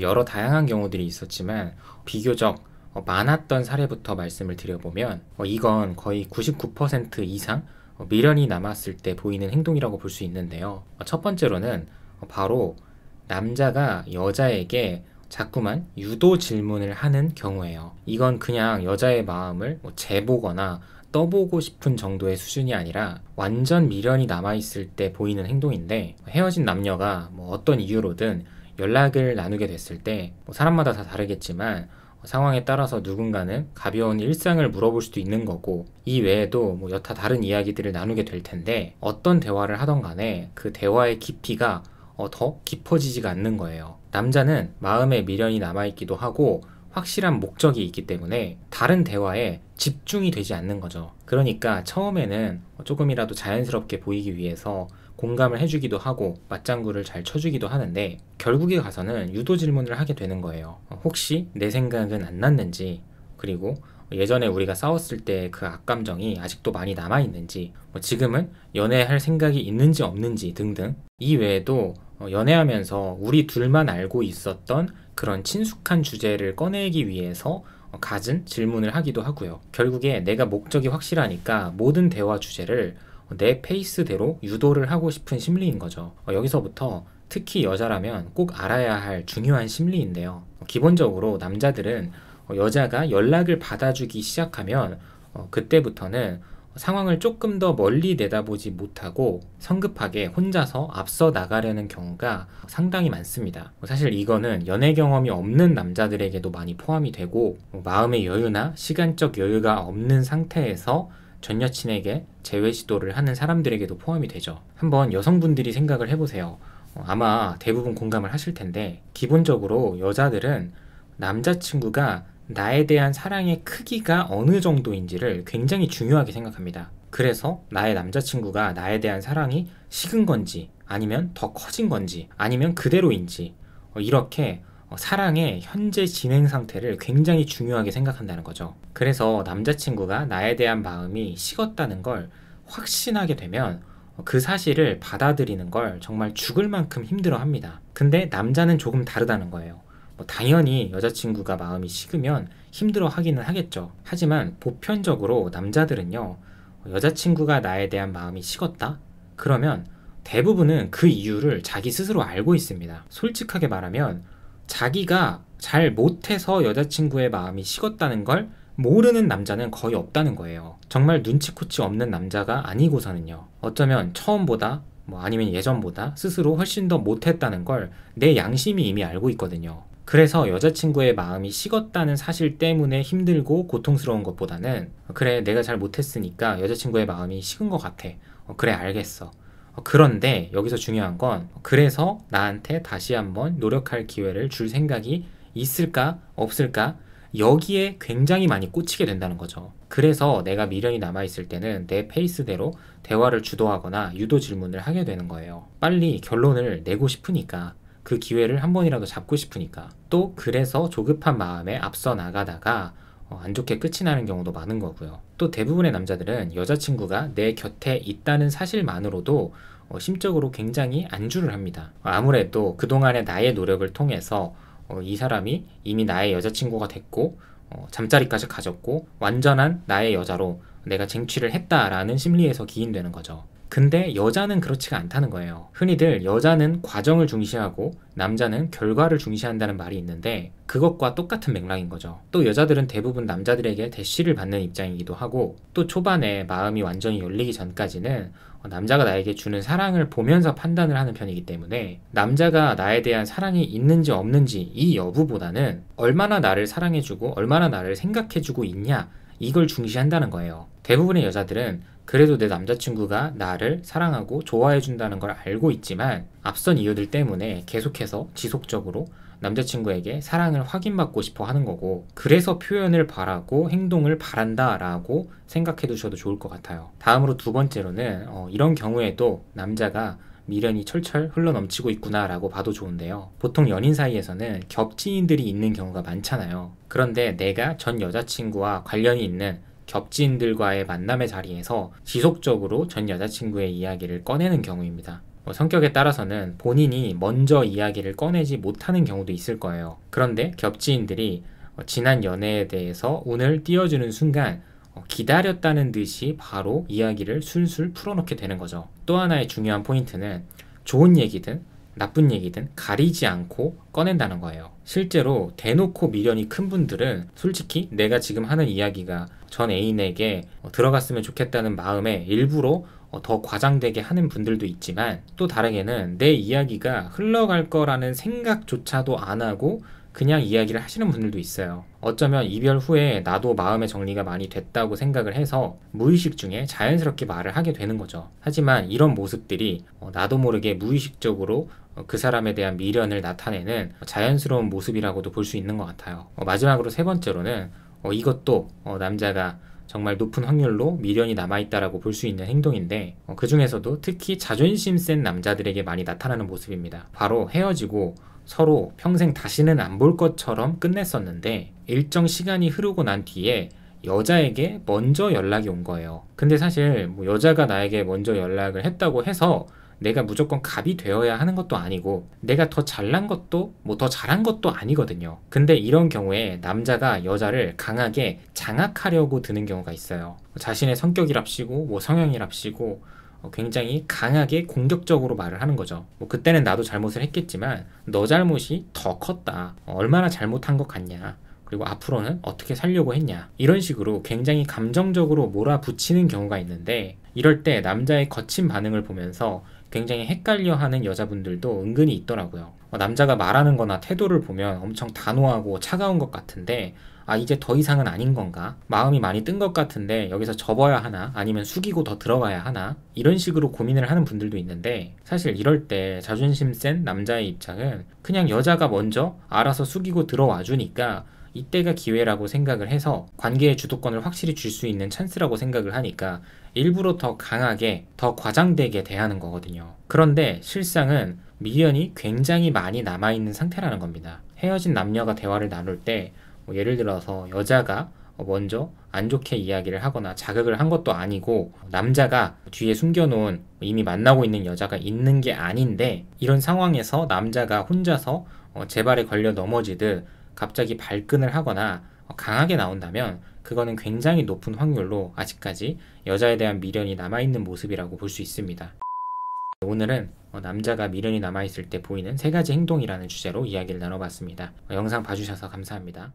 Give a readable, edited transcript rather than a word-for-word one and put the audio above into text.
여러 다양한 경우들이 있었지만 비교적 많았던 사례부터 말씀을 드려보면 이건 거의 99% 이상 미련이 남았을 때 보이는 행동이라고 볼 수 있는데요. 첫 번째로는 바로 남자가 여자에게 자꾸만 유도 질문을 하는 경우예요. 이건 그냥 여자의 마음을 재보거나 떠보고 싶은 정도의 수준이 아니라 완전 미련이 남아있을 때 보이는 행동인데, 헤어진 남녀가 어떤 이유로든 연락을 나누게 됐을 때 사람마다 다 다르겠지만 상황에 따라서 누군가는 가벼운 일상을 물어볼 수도 있는 거고, 이 외에도 여타 다른 이야기들을 나누게 될 텐데, 어떤 대화를 하던 간에 그 대화의 깊이가 더 깊어지지가 않는 거예요. 남자는 마음에 미련이 남아있기도 하고 확실한 목적이 있기 때문에 다른 대화에 집중이 되지 않는 거죠. 그러니까 처음에는 조금이라도 자연스럽게 보이기 위해서 공감을 해주기도 하고 맞장구를 잘 쳐주기도 하는데, 결국에 가서는 유도 질문을 하게 되는 거예요. 혹시 내 생각은 안 났는지, 그리고 예전에 우리가 싸웠을 때 그 악감정이 아직도 많이 남아있는지, 지금은 연애할 생각이 있는지 없는지 등등. 이 외에도 연애하면서 우리 둘만 알고 있었던 그런 친숙한 주제를 꺼내기 위해서 갖은 질문을 하기도 하고요. 결국에 내가 목적이 확실하니까 모든 대화 주제를 내 페이스대로 유도를 하고 싶은 심리인 거죠. 여기서부터 특히 여자라면 꼭 알아야 할 중요한 심리인데요. 기본적으로 남자들은 여자가 연락을 받아주기 시작하면 그때부터는 상황을 조금 더 멀리 내다보지 못하고 성급하게 혼자서 앞서 나가려는 경우가 상당히 많습니다. 사실 이거는 연애 경험이 없는 남자들에게도 많이 포함이 되고, 마음의 여유나 시간적 여유가 없는 상태에서 전 여친에게 재회 시도를 하는 사람들에게도 포함이 되죠. 한번 여성분들이 생각을 해보세요. 아마 대부분 공감을 하실 텐데, 기본적으로 여자들은 남자친구가 나에 대한 사랑의 크기가 어느 정도인지를 굉장히 중요하게 생각합니다. 그래서 나의 남자친구가 나에 대한 사랑이 식은 건지, 아니면 더 커진 건지, 아니면 그대로인지, 이렇게 사랑의 현재 진행 상태를 굉장히 중요하게 생각한다는 거죠. 그래서 남자친구가 나에 대한 마음이 식었다는 걸 확신하게 되면 그 사실을 받아들이는 걸 정말 죽을 만큼 힘들어 합니다. 근데 남자는 조금 다르다는 거예요. 당연히 여자친구가 마음이 식으면 힘들어 하기는 하겠죠. 하지만 보편적으로 남자들은요, 여자친구가 나에 대한 마음이 식었다? 그러면 대부분은 그 이유를 자기 스스로 알고 있습니다. 솔직하게 말하면 자기가 잘 못해서 여자친구의 마음이 식었다는 걸 모르는 남자는 거의 없다는 거예요. 정말 눈치코치 없는 남자가 아니고서는요, 어쩌면 처음보다 아니면 예전보다 스스로 훨씬 더 못했다는 걸 내 양심이 이미 알고 있거든요. 그래서 여자친구의 마음이 식었다는 사실 때문에 힘들고 고통스러운 것보다는, 그래 내가 잘 못했으니까 여자친구의 마음이 식은 것 같아, 그래 알겠어. 그런데 여기서 중요한 건, 그래서 나한테 다시 한번 노력할 기회를 줄 생각이 있을까 없을까, 여기에 굉장히 많이 꽂히게 된다는 거죠. 그래서 내가 미련이 남아있을 때는 내 페이스대로 대화를 주도하거나 유도 질문을 하게 되는 거예요. 빨리 결론을 내고 싶으니까, 그 기회를 한 번이라도 잡고 싶으니까. 또 그래서 조급한 마음에 앞서 나가다가 안 좋게 끝이 나는 경우도 많은 거고요. 또 대부분의 남자들은 여자친구가 내 곁에 있다는 사실만으로도 심적으로 굉장히 안주를 합니다. 아무래도 그동안의 나의 노력을 통해서 이 사람이 이미 나의 여자친구가 됐고 잠자리까지 가졌고 완전한 나의 여자로 내가 쟁취를 했다라는 심리에서 기인되는 거죠. 근데 여자는 그렇지가 않다는 거예요. 흔히들 여자는 과정을 중시하고 남자는 결과를 중시한다는 말이 있는데, 그것과 똑같은 맥락인 거죠. 또 여자들은 대부분 남자들에게 대시를 받는 입장이기도 하고, 또 초반에 마음이 완전히 열리기 전까지는 남자가 나에게 주는 사랑을 보면서 판단을 하는 편이기 때문에, 남자가 나에 대한 사랑이 있는지 없는지 이 여부보다는 얼마나 나를 사랑해주고 얼마나 나를 생각해주고 있냐, 이걸 중시한다는 거예요. 대부분의 여자들은 그래도 내 남자친구가 나를 사랑하고 좋아해준다는 걸 알고 있지만 앞선 이유들 때문에 계속해서 지속적으로 남자친구에게 사랑을 확인받고 싶어 하는 거고, 그래서 표현을 바라고 행동을 바란다 라고 생각해 두셔도 좋을 것 같아요. 다음으로 두 번째로는 이런 경우에도 남자가 미련이 철철 흘러넘치고 있구나 라고 봐도 좋은데요. 보통 연인 사이에서는 겹지인들이 있는 경우가 많잖아요. 그런데 내가 전 여자친구와 관련이 있는 겹지인들과의 만남의 자리에서 지속적으로 전 여자친구의 이야기를 꺼내는 경우입니다. 성격에 따라서는 본인이 먼저 이야기를 꺼내지 못하는 경우도 있을 거예요. 그런데 겹지인들이 지난 연애에 대해서 운을 띄워주는 순간 기다렸다는 듯이 바로 이야기를 술술 풀어놓게 되는 거죠. 또 하나의 중요한 포인트는 좋은 얘기든 나쁜 얘기든 가리지 않고 꺼낸다는 거예요. 실제로 대놓고 미련이 큰 분들은 솔직히 내가 지금 하는 이야기가 전 애인에게 들어갔으면 좋겠다는 마음에 일부러 더 과장되게 하는 분들도 있지만, 또 다르게는 내 이야기가 흘러갈 거라는 생각조차도 안 하고 그냥 이야기를 하시는 분들도 있어요. 어쩌면 이별 후에 나도 마음의 정리가 많이 됐다고 생각을 해서 무의식 중에 자연스럽게 말을 하게 되는 거죠. 하지만 이런 모습들이 나도 모르게 무의식적으로 그 사람에 대한 미련을 나타내는 자연스러운 모습이라고도 볼 수 있는 것 같아요. 마지막으로 세 번째로는 이것도 남자가 정말 높은 확률로 미련이 남아있다라고 볼 수 있는 행동인데, 그 중에서도 특히 자존심 센 남자들에게 많이 나타나는 모습입니다. 바로 헤어지고 서로 평생 다시는 안 볼 것처럼 끝냈었는데 일정 시간이 흐르고 난 뒤에 여자에게 먼저 연락이 온 거예요. 근데 사실 여자가 나에게 먼저 연락을 했다고 해서 내가 무조건 갑이 되어야 하는 것도 아니고 내가 더 잘난 것도 더 잘한 것도 아니거든요. 근데 이런 경우에 남자가 여자를 강하게 장악하려고 드는 경우가 있어요. 자신의 성격이랍시고 성향이랍시고 굉장히 강하게 공격적으로 말을 하는 거죠. 그때는 나도 잘못을 했겠지만 너 잘못이 더 컸다. 얼마나 잘못한 것 같냐. 그리고 앞으로는 어떻게 살려고 했냐. 이런 식으로 굉장히 감정적으로 몰아붙이는 경우가 있는데, 이럴 때 남자의 거친 반응을 보면서 굉장히 헷갈려하는 여자분들도 은근히 있더라고요. 남자가 말하는 거나 태도를 보면 엄청 단호하고 차가운 것 같은데 이제 더 이상은 아닌 건가? 마음이 많이 뜬 것 같은데 여기서 접어야 하나? 아니면 숙이고 더 들어가야 하나? 이런 식으로 고민을 하는 분들도 있는데, 사실 이럴 때 자존심 센 남자의 입장은 그냥 여자가 먼저 알아서 숙이고 들어와 주니까 이때가 기회라고 생각을 해서 관계의 주도권을 확실히 줄 수 있는 찬스라고 생각을 하니까 일부러 더 강하게 더 과장되게 대하는 거거든요. 그런데 실상은 미련이 굉장히 많이 남아있는 상태라는 겁니다. 헤어진 남녀가 대화를 나눌 때 예를 들어서 여자가 먼저 안 좋게 이야기를 하거나 자극을 한 것도 아니고 남자가 뒤에 숨겨놓은 이미 만나고 있는 여자가 있는 게 아닌데, 이런 상황에서 남자가 혼자서 제 발에 걸려 넘어지듯 갑자기 발끈을 하거나 강하게 나온다면 그거는 굉장히 높은 확률로 아직까지 여자에 대한 미련이 남아있는 모습이라고 볼 수 있습니다. 오늘은 남자가 미련이 남아있을 때 보이는 3가지 행동이라는 주제로 이야기를 나눠봤습니다. 영상 봐주셔서 감사합니다.